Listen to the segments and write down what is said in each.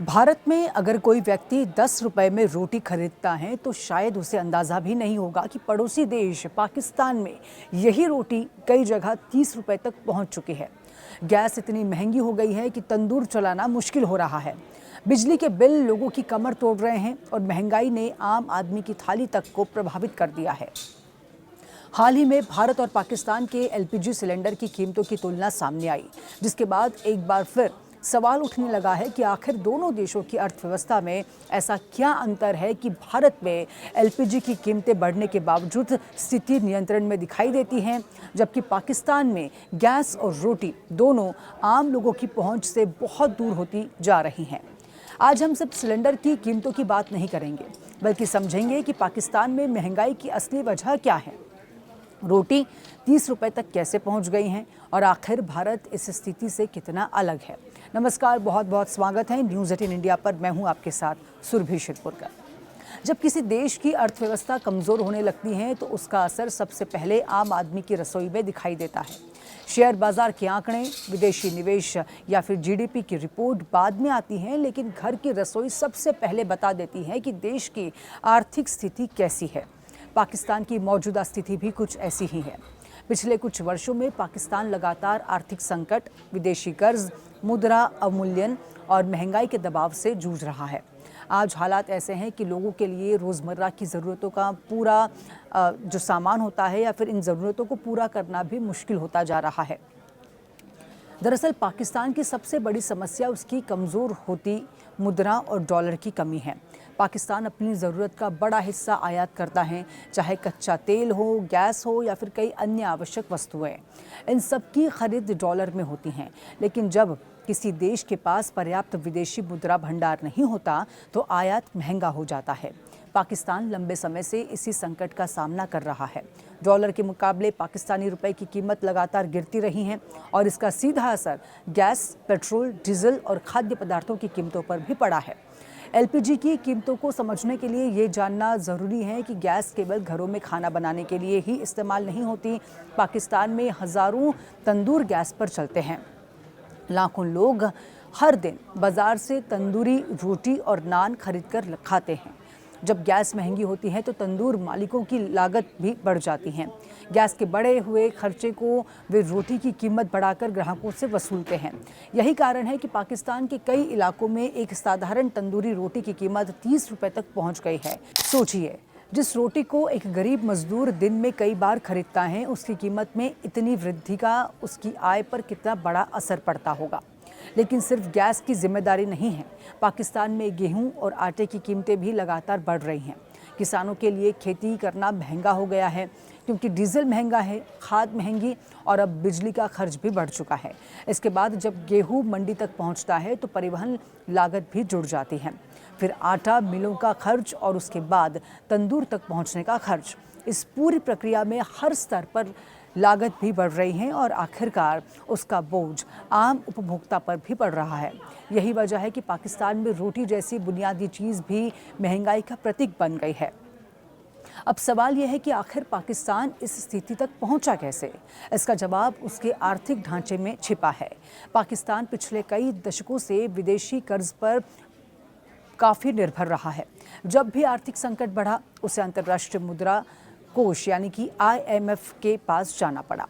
भारत में अगर कोई व्यक्ति 10 रुपए में रोटी खरीदता है तो शायद उसे अंदाज़ा भी नहीं होगा कि पड़ोसी देश पाकिस्तान में यही रोटी कई जगह 30 रुपए तक पहुंच चुकी है। गैस इतनी महंगी हो गई है कि तंदूर चलाना मुश्किल हो रहा है। बिजली के बिल लोगों की कमर तोड़ रहे हैं और महंगाई ने आम आदमी की थाली तक को प्रभावित कर दिया है। हाल ही में भारत और पाकिस्तान के एलपीजी सिलेंडर की कीमतों की तुलना सामने आई, जिसके बाद एक बार फिर सवाल उठने लगा है कि आखिर दोनों देशों की अर्थव्यवस्था में ऐसा क्या अंतर है कि भारत में एलपीजी की कीमतें बढ़ने के बावजूद स्थिति नियंत्रण में दिखाई देती हैं, जबकि पाकिस्तान में गैस और रोटी दोनों आम लोगों की पहुंच से बहुत दूर होती जा रही हैं। आज हम सिर्फ सिलेंडर की कीमतों की बात नहीं करेंगे, बल्कि समझेंगे कि पाकिस्तान में महंगाई की असली वजह क्या है, रोटी 30 रुपए तक कैसे पहुंच गई हैं और आखिर भारत इस स्थिति से कितना अलग है। नमस्कार, बहुत बहुत स्वागत है न्यूज़ 18 इंडिया पर। मैं हूं आपके साथ सुरभि शिरपुरकर। जब किसी देश की अर्थव्यवस्था कमज़ोर होने लगती है तो उसका असर सबसे पहले आम आदमी की रसोई में दिखाई देता है। शेयर बाजार के आंकड़े, विदेशी निवेश या फिर जीडीपी की रिपोर्ट बाद में आती हैं, लेकिन घर की रसोई सबसे पहले बता देती है कि देश की आर्थिक स्थिति कैसी है। पाकिस्तान की मौजूदा स्थिति भी कुछ ऐसी ही है। पिछले कुछ वर्षों में पाकिस्तान लगातार आर्थिक संकट, विदेशी कर्ज, मुद्रा अवमूल्यन और महंगाई के दबाव से जूझ रहा है। आज हालात ऐसे हैं कि लोगों के लिए रोज़मर्रा की ज़रूरतों का पूरा जो सामान होता है या फिर इन ज़रूरतों को पूरा करना भी मुश्किल होता जा रहा है। दरअसल पाकिस्तान की सबसे बड़ी समस्या उसकी कमज़ोर होती मुद्रा और डॉलर की कमी है। पाकिस्तान अपनी ज़रूरत का बड़ा हिस्सा आयात करता है, चाहे कच्चा तेल हो, गैस हो या फिर कई अन्य आवश्यक वस्तुएं। इन सब की खरीद डॉलर में होती हैं, लेकिन जब किसी देश के पास पर्याप्त विदेशी मुद्रा भंडार नहीं होता तो आयात महंगा हो जाता है। पाकिस्तान लंबे समय से इसी संकट का सामना कर रहा है। डॉलर के मुकाबले पाकिस्तानी रुपए की कीमत लगातार गिरती रही है और इसका सीधा असर गैस, पेट्रोल, डीजल और खाद्य पदार्थों की कीमतों पर भी पड़ा है। एलपीजी की कीमतों को समझने के लिए ये जानना ज़रूरी है कि गैस केवल घरों में खाना बनाने के लिए ही इस्तेमाल नहीं होती। पाकिस्तान में हज़ारों तंदूर गैस पर चलते हैं। लाखों लोग हर दिन बाज़ार से तंदूरी रोटी और नान खरीद कर खाते हैं। जब गैस महंगी होती है तो तंदूर मालिकों की लागत भी बढ़ जाती है। गैस के बढ़े हुए खर्चे को वे रोटी की कीमत बढ़ाकर ग्राहकों से वसूलते हैं। यही कारण है कि पाकिस्तान के कई इलाकों में एक साधारण तंदूरी रोटी की कीमत 30 रुपए तक पहुंच गई है। सोचिए, जिस रोटी को एक गरीब मजदूर दिन में कई बार खरीदता है, उसकी कीमत में इतनी वृद्धि का उसकी आय पर कितना बड़ा असर पड़ता होगा। लेकिन सिर्फ गैस की जिम्मेदारी नहीं है। पाकिस्तान में गेहूं और आटे की कीमतें भी लगातार बढ़ रही हैं। किसानों के लिए खेती करना महंगा हो गया है, क्योंकि डीजल महंगा है, खाद महंगी और अब बिजली का खर्च भी बढ़ चुका है। इसके बाद जब गेहूं मंडी तक पहुंचता है तो परिवहन लागत भी जुड़ जाती है, फिर आटा मिलों का खर्च और उसके बाद तंदूर तक पहुंचने का खर्च। इस पूरी प्रक्रिया में हर स्तर पर लागत भी बढ़ रही है और आखिरकार उसका बोझ आम उपभोक्ता पर भी पड़ रहा है। यही वजह है कि पाकिस्तान में रोटी जैसी बुनियादी चीज़ भी महंगाई का प्रतीक बन गई है। अब सवाल यह है कि आखिर पाकिस्तान इस स्थिति तक पहुंचा कैसे? इसका जवाब उसके आर्थिक ढांचे में छिपा है। पाकिस्तान पिछले कई दशकों से विदेशी कर्ज पर काफ़ी निर्भर रहा है। जब भी आर्थिक संकट बढ़ा, उसे अंतर्राष्ट्रीय मुद्रा कोष यानी कि आईएमएफ के पास जाना पड़ा।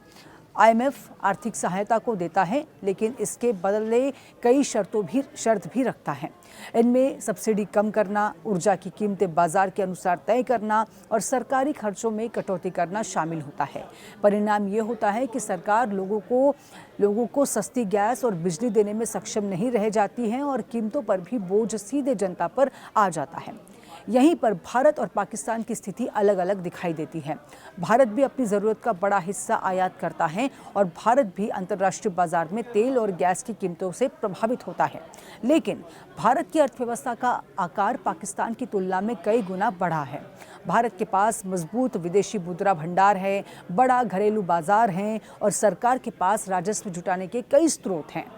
आईएमएफ आर्थिक सहायता को देता है, लेकिन इसके बदले कई शर्त भी रखता है। इनमें सब्सिडी कम करना, ऊर्जा की कीमतें बाजार के अनुसार तय करना और सरकारी खर्चों में कटौती करना शामिल होता है। परिणाम ये होता है कि सरकार लोगों को सस्ती गैस और बिजली देने में सक्षम नहीं रह जाती है और कीमतों पर भी बोझ सीधे जनता पर आ जाता है। यहीं पर भारत और पाकिस्तान की स्थिति अलग अलग दिखाई देती है। भारत भी अपनी ज़रूरत का बड़ा हिस्सा आयात करता है और भारत भी अंतर्राष्ट्रीय बाजार में तेल और गैस की कीमतों से प्रभावित होता है। लेकिन भारत की अर्थव्यवस्था का आकार पाकिस्तान की तुलना में कई गुना बड़ा है। भारत के पास मजबूत विदेशी मुद्रा भंडार है, बड़ा घरेलू बाजार है और सरकार के पास राजस्व जुटाने के कई स्रोत हैं।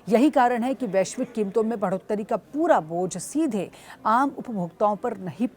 यही कारण है कि वैश्विक कीमतों में बढ़ोतरी का पूरा बोझ सीधे आम उपभोक्ताओं पर नहीं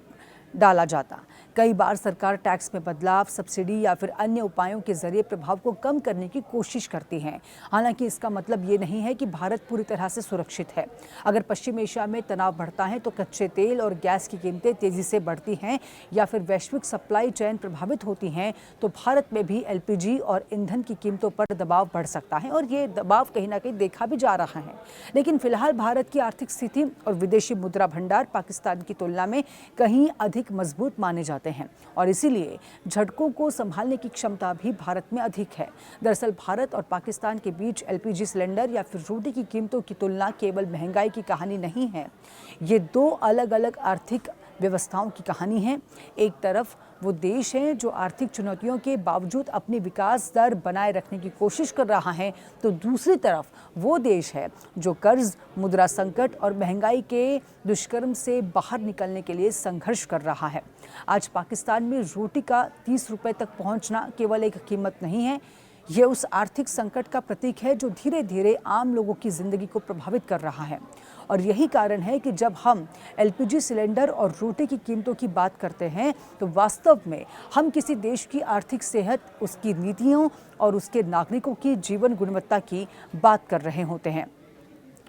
डाला जाता। कई बार सरकार टैक्स में बदलाव, सब्सिडी या फिर अन्य उपायों के जरिए प्रभाव को कम करने की कोशिश करती है। हालांकि इसका मतलब ये नहीं है कि भारत पूरी तरह से सुरक्षित है। अगर पश्चिम एशिया में तनाव बढ़ता है तो कच्चे तेल और गैस की कीमतें तेजी से बढ़ती हैं या फिर वैश्विक सप्लाई चेन प्रभावित होती हैं तो भारत में भी एलपीजी और ईंधन की कीमतों पर दबाव बढ़ सकता है और ये दबाव कहीं ना कहीं देखा भी जा रहा है। लेकिन फिलहाल भारत की आर्थिक स्थिति और विदेशी मुद्रा भंडार पाकिस्तान की तुलना में कहीं अधिक मजबूत माने जाते हैं और इसीलिए झटकों को संभालने की क्षमता भी भारत में अधिक है। दरअसल भारत और पाकिस्तान के बीच एलपीजी सिलेंडर या फिर रोटी की कीमतों की तुलना केवल महंगाई की कहानी नहीं है, ये दो अलग अलग आर्थिक व्यवस्थाओं की कहानी है। एक तरफ वो देश है जो आर्थिक चुनौतियों के बावजूद अपनी विकास दर बनाए रखने की कोशिश कर रहा है, तो दूसरी तरफ वो देश है जो कर्ज, मुद्रा संकट और महंगाई के दुष्कर्म से बाहर निकलने के लिए संघर्ष कर रहा है। आज पाकिस्तान में रोटी का 30 रुपए तक पहुंचना केवल एक कीमत नहीं है, ये उस आर्थिक संकट का प्रतीक है जो धीरे धीरे आम लोगों की जिंदगी को प्रभावित कर रहा है। और यही कारण है कि जब हम एलपीजी सिलेंडर और रोटी की कीमतों की बात करते हैं तो वास्तव में हम किसी देश की आर्थिक सेहत, उसकी नीतियों और उसके नागरिकों की जीवन गुणवत्ता की बात कर रहे होते हैं।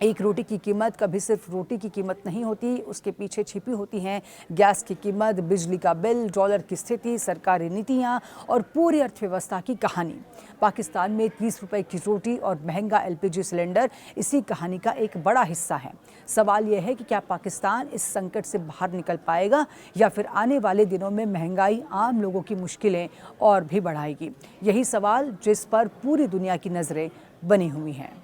एक रोटी की कीमत कभी सिर्फ रोटी की कीमत नहीं होती, उसके पीछे छिपी होती हैं गैस की कीमत, बिजली का बिल, डॉलर की स्थिति, सरकारी नीतियां और पूरी अर्थव्यवस्था की कहानी। पाकिस्तान में 30 रुपए की रोटी और महंगा एलपीजी सिलेंडर इसी कहानी का एक बड़ा हिस्सा है। सवाल यह है कि क्या पाकिस्तान इस संकट से बाहर निकल पाएगा या फिर आने वाले दिनों में महंगाई आम लोगों की मुश्किलें और भी बढ़ाएगी। यही सवाल जिस पर पूरी दुनिया की नज़रें बनी हुई हैं।